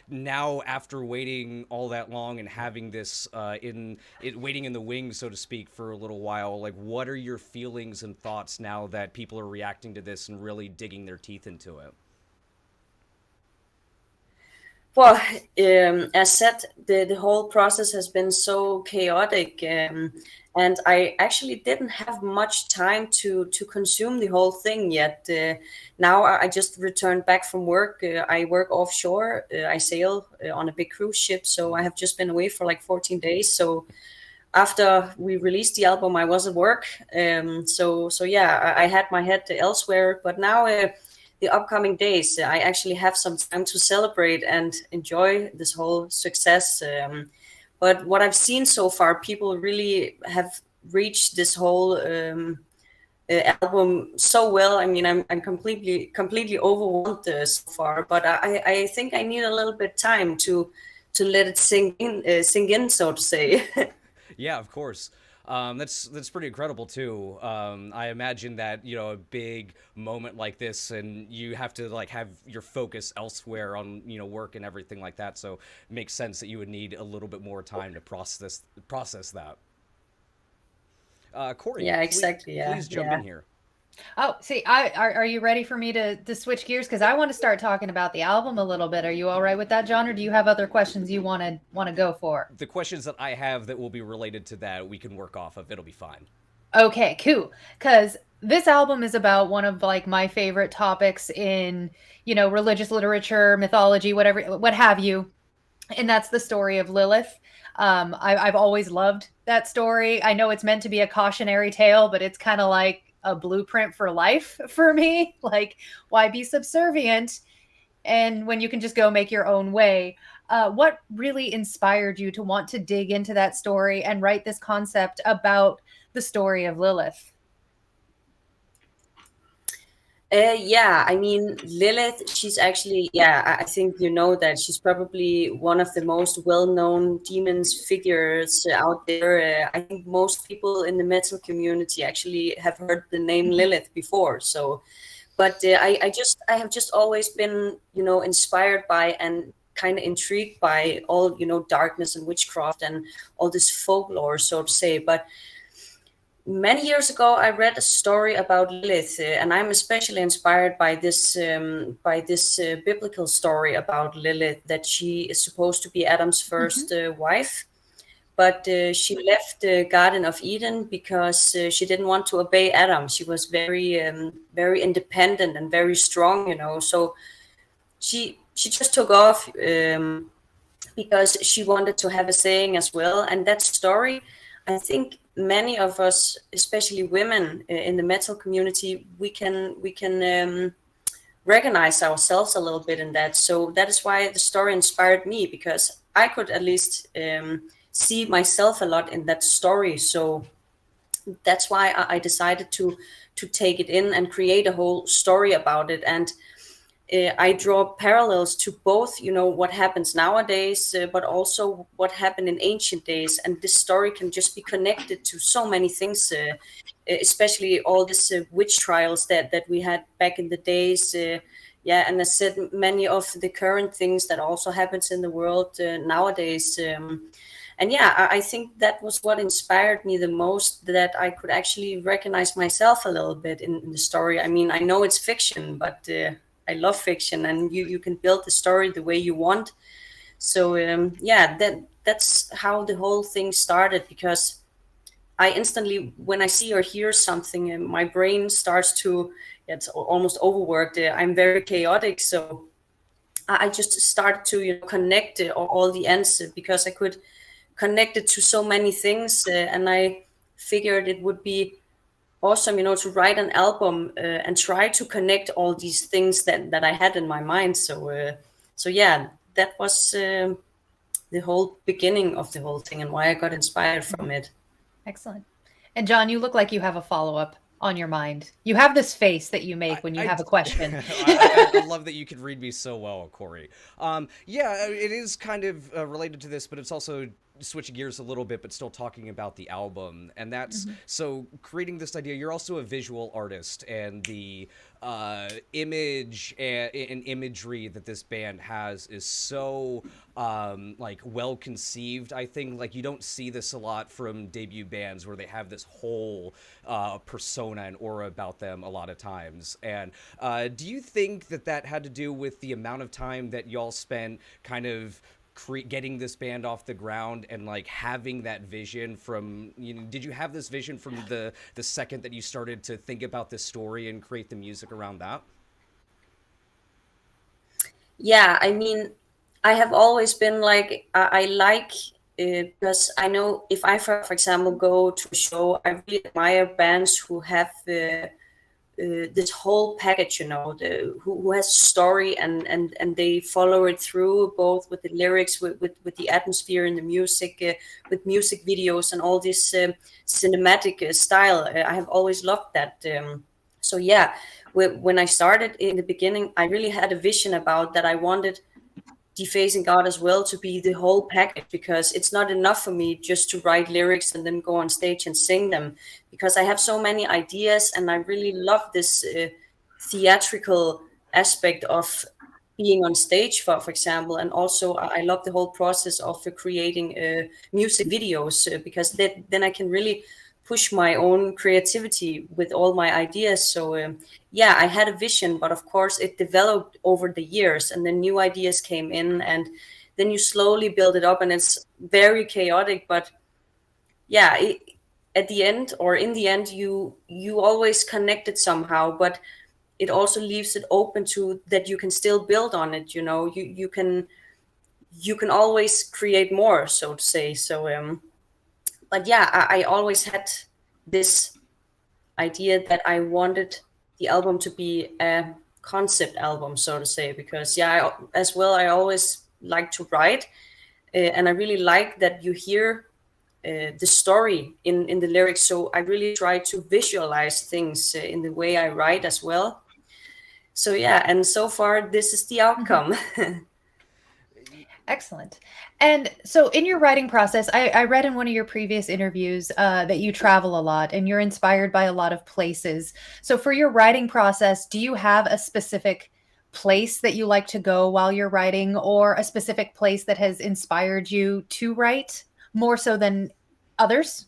Now, after waiting all that long and having this waiting in the wings, so to speak, for a little while, like, what are your feelings and thoughts now that people are reacting to this and really digging their teeth into it? Well, as said, the whole process has been so chaotic, and I actually didn't have much time to consume the whole thing yet. Now I just returned back from work. I work offshore. I sail on a big cruise ship, so I have just been away for like 14 days. So after we released the album, I was at work. So yeah, I had my head elsewhere, but now. The upcoming days, I actually have some time to celebrate and enjoy this whole success. But what I've seen so far, people really have reached this whole album so well. I mean, I'm completely overwhelmed so far. But I think I need a little bit time to let it sink in, so to say. Yeah, of course. That's pretty incredible too. I imagine that a big moment like this, and you have to like have your focus elsewhere on work and everything like that. So it makes sense that you would need a little bit more time to process that. Cori, Yeah, exactly. please jump in here. Oh, see, are you ready for me to switch gears? Because I want to start talking about the album a little bit. Are you all right with that, John, or do you have other questions you want to go for? The questions that I have that will be related to that, we can work off of. It'll be fine. Okay, cool. Because this album is about one of like my favorite topics in religious literature, mythology, whatever, what have you, and that's the story of Lilith. I've always loved that story. I know it's meant to be a cautionary tale, but it's kind of like a blueprint for life for me. Like, why be subservient and when you can just go make your own way? What really inspired you to want to dig into that story and write this concept about the story of Lilith? Yeah, I mean, Lilith, she's actually, yeah, I think you know that she's probably one of the most well-known demons figures out there. I think most people in the metal community actually have heard the name Lilith before. So, but I have just always been, inspired by and kind of intrigued by all, darkness and witchcraft and all this folklore, so to say. But many years ago, I read a story about Lilith, and I'm especially inspired by this biblical story about Lilith, that she is supposed to be Adam's first wife, but she left the Garden of Eden because she didn't want to obey Adam. She was very independent and very strong, So she just took off because she wanted to have a saying as well. And that story, I think many of us, especially women in the metal community, we can recognize ourselves a little bit in that. So that is why the story inspired me, because I could at least see myself a lot in that story. So that's why I decided to take it in and create a whole story about it. And I draw parallels to both, what happens nowadays, but also what happened in ancient days. And this story can just be connected to so many things, especially all these witch trials that we had back in the days. Yeah, and I said many of the current things that also happens in the world nowadays. And yeah, I think that was what inspired me the most, that I could actually recognize myself a little bit in the story. I mean, I know it's fiction, but I love fiction, and you can build the story the way you want. So yeah, that's how the whole thing started, because I instantly, when I see or hear something, my brain starts to, it's almost overworked. I'm very chaotic, so I just started to connect all the ends, because I could connect it to so many things, and I figured it would be awesome, to write an album and try to connect all these things that I had in my mind. So yeah, that was the whole beginning of the whole thing and why I got inspired from it. Excellent. And John, you look like you have a follow-up on your mind. You have this face that you make when you have a question. I love that you can read me so well, Cori. Yeah, it is kind of related to this, but it's also switching gears a little bit, but still talking about the album. And that's so creating this idea. You're also a visual artist, and the image and imagery that this band has is so like well conceived. I think like you don't see this a lot from debut bands where they have this whole persona and aura about them a lot of times. And do you think that that had to do with the amount of time that y'all spent kind of getting this band off the ground and like having that vision from, you know, did you have this vision from the second that you started to think about this story and create the music around that? Yeah, I mean, I have always been like, I like, because I know if I, for example, go to a show, I really admire bands who have this whole package, you know, who has story and they follow it through, both with the lyrics, with the atmosphere and the music, with music videos and all this cinematic style. I have always loved that. So yeah, when I started in the beginning, I really had a vision about that. I wanted Defacing God as well to be the whole package, because it's not enough for me just to write lyrics and then go on stage and sing them, because I have so many ideas and I really love this theatrical aspect of being on stage, for example. And also I love the whole process of creating music videos, because then I can really push my own creativity with all my ideas. So yeah, I had a vision, but of course it developed over the years, and then new ideas came in, and then you slowly build it up, and it's very chaotic. But yeah, at the end, or in the end, you always connect it somehow, but it also leaves it open to that you can still build on it. You know, you can always create more, so to say. So but yeah, I always had this idea that I wanted the album to be a concept album, so to say, because yeah, I always like to write, and I really like that you hear the story in the lyrics. So I really try to visualize things in the way I write as well. So yeah, and so far this is the outcome. Excellent. And so in your writing process, I read in one of your previous interviews that you travel a lot and you're inspired by a lot of places. So for your writing process, do you have a specific place that you like to go while you're writing, or a specific place that has inspired you to write more so than others?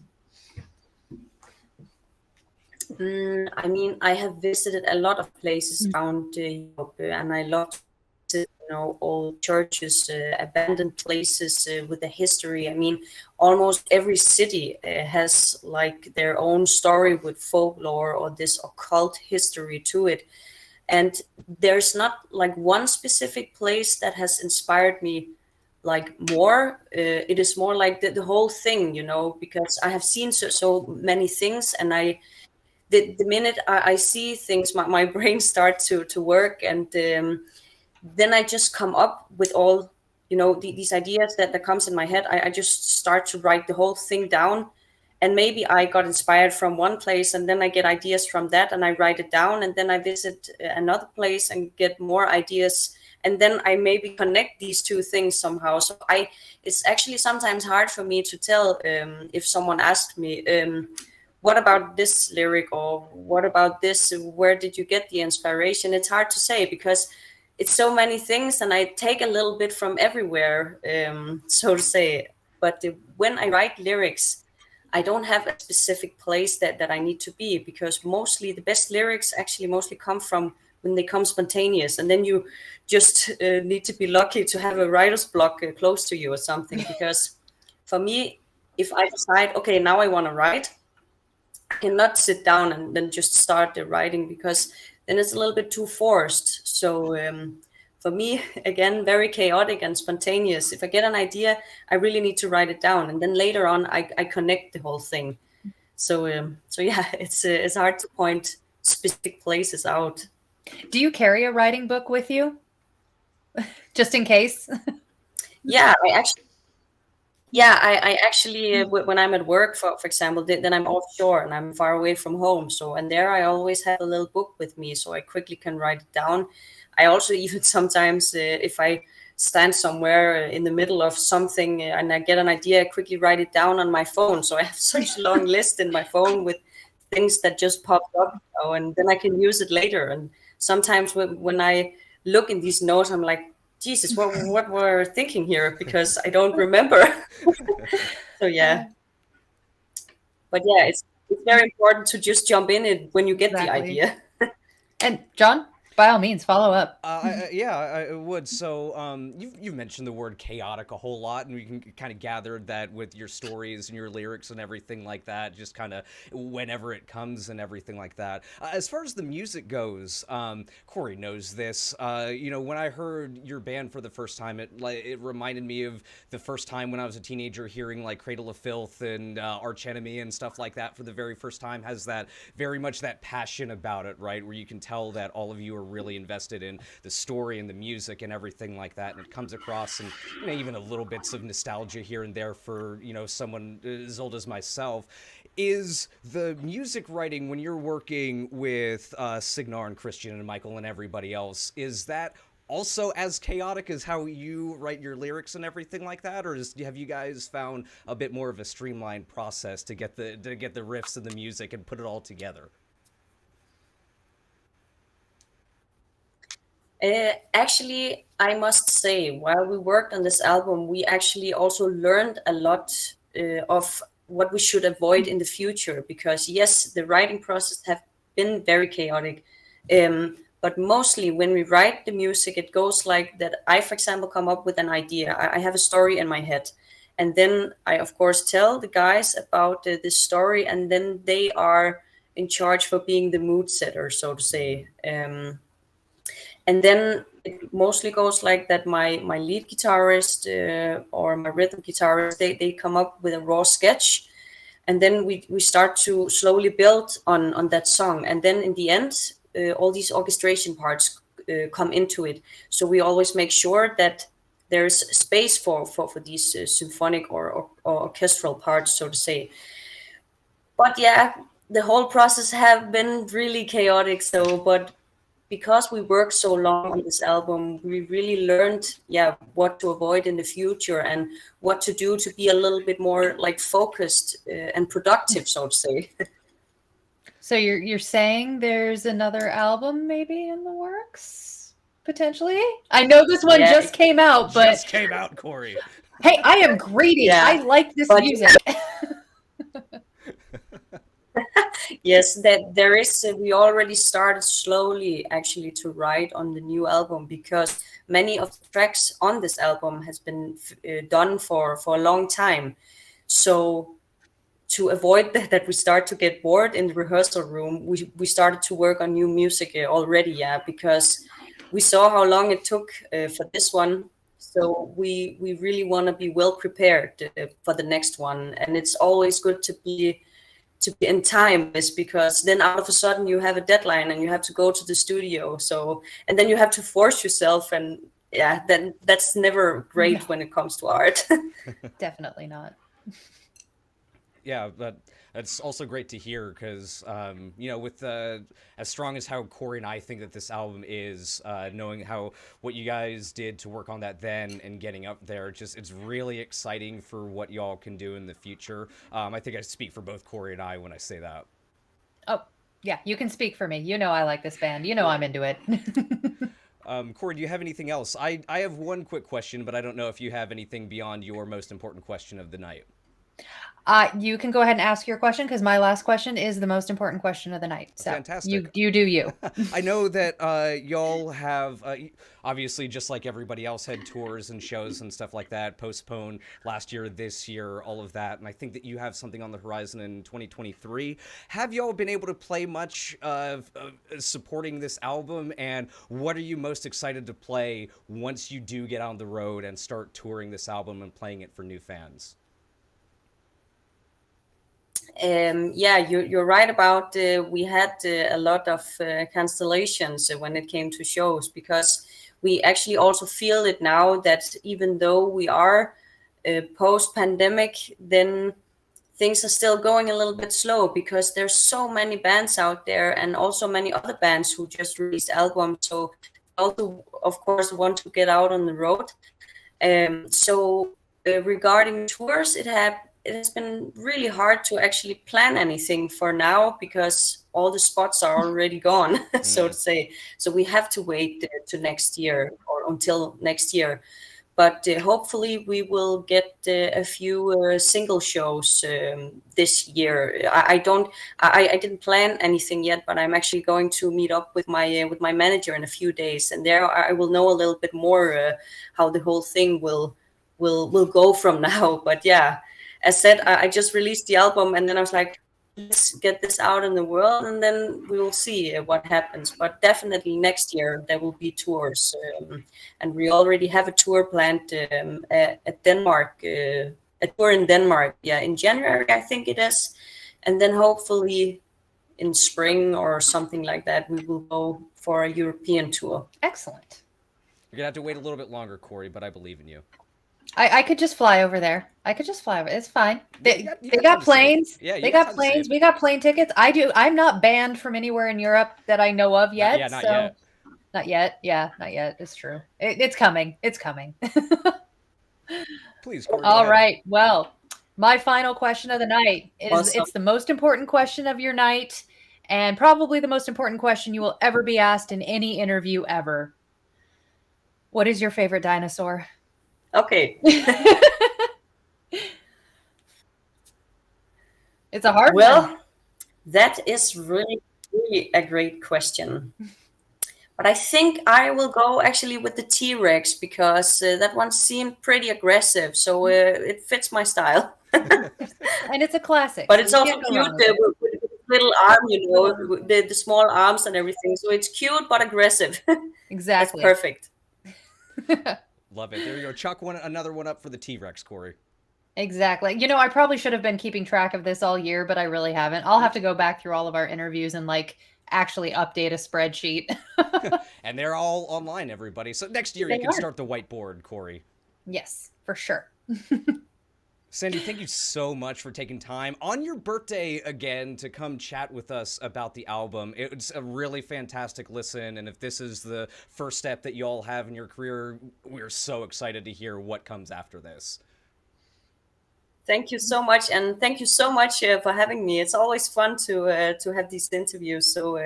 I mean, I have visited a lot of places around Europe, and I love, you know, old churches, abandoned places with a history. I mean, almost every city has like their own story with folklore or this occult history to it. And there's not like one specific place that has inspired me like more. It is more like the whole thing, you know, because I have seen so many things, and the minute I see things, my brain starts to work, and then I just come up with all, you know, these ideas that comes in my head. I just start to write the whole thing down, and maybe I got inspired from one place, and then I get ideas from that, and I write it down, and then I visit another place and get more ideas, and then I maybe connect these two things somehow. So it's actually sometimes hard for me to tell if someone asked me, what about this lyric, or what about this? Where did you get the inspiration? It's hard to say, because it's so many things, and I take a little bit from everywhere, so to say. But when I write lyrics, I don't have a specific place that I need to be, because mostly the best lyrics actually mostly come from when they come spontaneous, and then you just need to be lucky to have a writer's block close to you or something. Because for me, if I decide, okay, now I want to write, I cannot sit down and then just start the writing, because then it's a little bit too forced. So for me, again, very chaotic and spontaneous. If I get an idea, I really need to write it down, and then later on, I connect the whole thing. So yeah, it's hard to point specific places out. Do you carry a writing book with you, just in case? Yeah, I actually, when I'm at work, for example, then I'm offshore and I'm far away from home. So, and there I always have a little book with me, so I quickly can write it down. I also even sometimes, if I stand somewhere in the middle of something and I get an idea, I quickly write it down on my phone. So I have such a long list in my phone with things that just pop up, you know, and then I can use it later. And sometimes when I look in these notes, I'm like, Jesus, what were thinking here? Because I don't remember. So yeah. But yeah, it's very important to just jump in it when you get the idea. And John, by all means, follow up. I would. So you've mentioned the word chaotic a whole lot, and we can kind of gather that with your stories and your lyrics and everything like that, just kind of whenever it comes and everything like that. As far as the music goes, Cori knows this. You know, when I heard your band for the first time, it reminded me of the first time when I was a teenager hearing like Cradle of Filth and Arch Enemy and stuff like that for the very first time. Has that very much that passion about it, right? Where you can tell that all of you are really invested in the story and the music and everything like that, and it comes across, and you know, even a little bits of nostalgia here and there for, you know, someone as old as myself. Is the music writing, when you're working with Signar and Christian and Michael and everybody else, is that also as chaotic as how you write your lyrics and everything like that, or have you guys found a bit more of a streamlined process to get the riffs and the music and put it all together? Actually, I must say, while we worked on this album, we actually also learned a lot of what we should avoid in the future. Because yes, the writing process have been very chaotic, but mostly when we write the music, it goes like that. I, for example, come up with an idea. I have a story in my head, and then I, of course, tell the guys about this story, and then they are in charge for being the mood setter, so to say. And then it mostly goes like that. My lead guitarist or my rhythm guitarist, they come up with a raw sketch, and then we start to slowly build on that song. And then in the end, all these orchestration parts come into it. So we always make sure that there's space for these symphonic or orchestral parts, so to say. But yeah, the whole process have been really chaotic. So, but because we worked so long on this album, we really learned, what to avoid in the future and what to do to be a little bit more like focused and productive, so to say. So you're saying there's another album maybe in the works, potentially? I know this one just came out, but just came out, Cori. Hey, I am greedy. Yeah. I like this music. Yes, that there is. We already started slowly, actually, to write on the new album, because many of the tracks on this album has been done for a long time. So to avoid that we start to get bored in the rehearsal room, we started to work on new music already, because we saw how long it took for this one. So we really want to be well prepared for the next one, and it's always good to be in time, is because then all of a sudden you have a deadline and you have to go to the studio. So, and then you have to force yourself, and then that's never great when it comes to art. Definitely not. Yeah, but that's also great to hear, because with as strong as how Cori and I think that this album is, knowing what you guys did to work on that then and getting up there, it's really exciting for what y'all can do in the future. I think I speak for both Cori and I when I say that. Oh yeah, you can speak for me. You know I like this band. You know I'm into it. Cori, do you have anything else? I have one quick question, but I don't know if you have anything beyond your most important question of the night. You can go ahead and ask your question, because my last question is the most important question of the night. So fantastic. You do you. I know that y'all have, obviously, just like everybody else, had tours and shows and stuff like that, postponed last year, this year, all of that. And I think that you have something on the horizon in 2023. Have y'all been able to play much supporting this album? And what are you most excited to play once you do get on the road and start touring this album and playing it for new fans? You're right about we had a lot of cancellations when it came to shows, because we actually also feel it now that even though we are post-pandemic, then things are still going a little bit slow, because there's so many bands out there, and also many other bands who just released albums. So also, of course, want to get out on the road. So regarding tours, it has been really hard to actually plan anything for now because all the spots are already gone, so to say. So we have to wait to next year or until next year. But hopefully we will get a few single shows this year. I didn't plan anything yet, but I'm actually going to meet up with my manager in a few days, and there I will know a little bit more how the whole thing will go from now. But yeah, as said, I just released the album, and then I was like, let's get this out in the world, and then we will see what happens. But definitely next year there will be tours, and we already have a tour planned at Denmark, a tour in Denmark, in January, I think it is, and then hopefully in spring or something like that we will go for a European tour. Excellent. You're gonna have to wait a little bit longer, Cori, but I believe in you. I could just fly over there. It's fine. They got planes. Yeah, they got planes. We got plane tickets. I'm not banned from anywhere in Europe that I know of yet. Not yet. Not yet. Yeah, not yet. It's true. It's coming. It's coming. Please, Cori, all right. Well, my final question of the night is Awesome. It's the most important question of your night, and probably the most important question you will ever be asked in any interview ever. What is your favorite dinosaur? Okay. It's a hard one. Well, that is really, really a great question. But I think I will go actually with the T-Rex because that one seemed pretty aggressive. So it fits my style. And it's a classic. But it's You also can't go cute wrong with it. with the little arm, the small arms and everything. So it's cute but aggressive. Exactly. That's perfect. Love it. There you go. Chuck another one up for the T-Rex, Cori. Exactly. I probably should have been keeping track of this all year, but I really haven't. I'll have to go back through all of our interviews and actually update a spreadsheet. And they're all online, everybody. So next year you can start the whiteboard, Cori. Yes, for sure. Sandie, thank you so much for taking time on your birthday again to come chat with us about the album. It's a really fantastic listen, and if this is the first step that you all have in your career, we're so excited to hear what comes after this. Thank you so much, and thank you so much for having me. It's always fun to have these interviews. So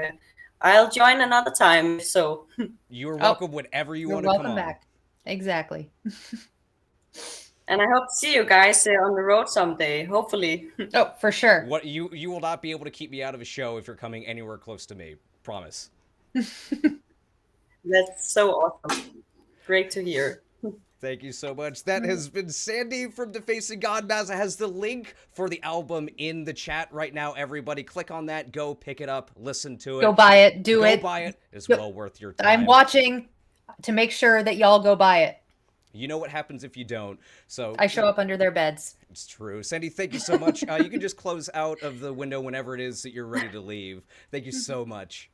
I'll join another time. So you're welcome whenever you want to come on. Welcome back. Exactly. And I hope to see you guys on the road someday, hopefully. Oh, for sure. What you will not be able to keep me out of a show if you're coming anywhere close to me. Promise. That's so awesome. Great to hear. Thank you so much. That has been Sandie from Defacing God. Mazza has the link for the album in the chat right now. Everybody click on that. Go pick it up. Listen to it. Go buy it. Go buy it. It's well worth your time. I'm watching to make sure that y'all go buy it. You know what happens if you don't. So I show up under their beds. It's true. Sandie, thank you so much. You can just close out of the window whenever it is that you're ready to leave. Thank you so much.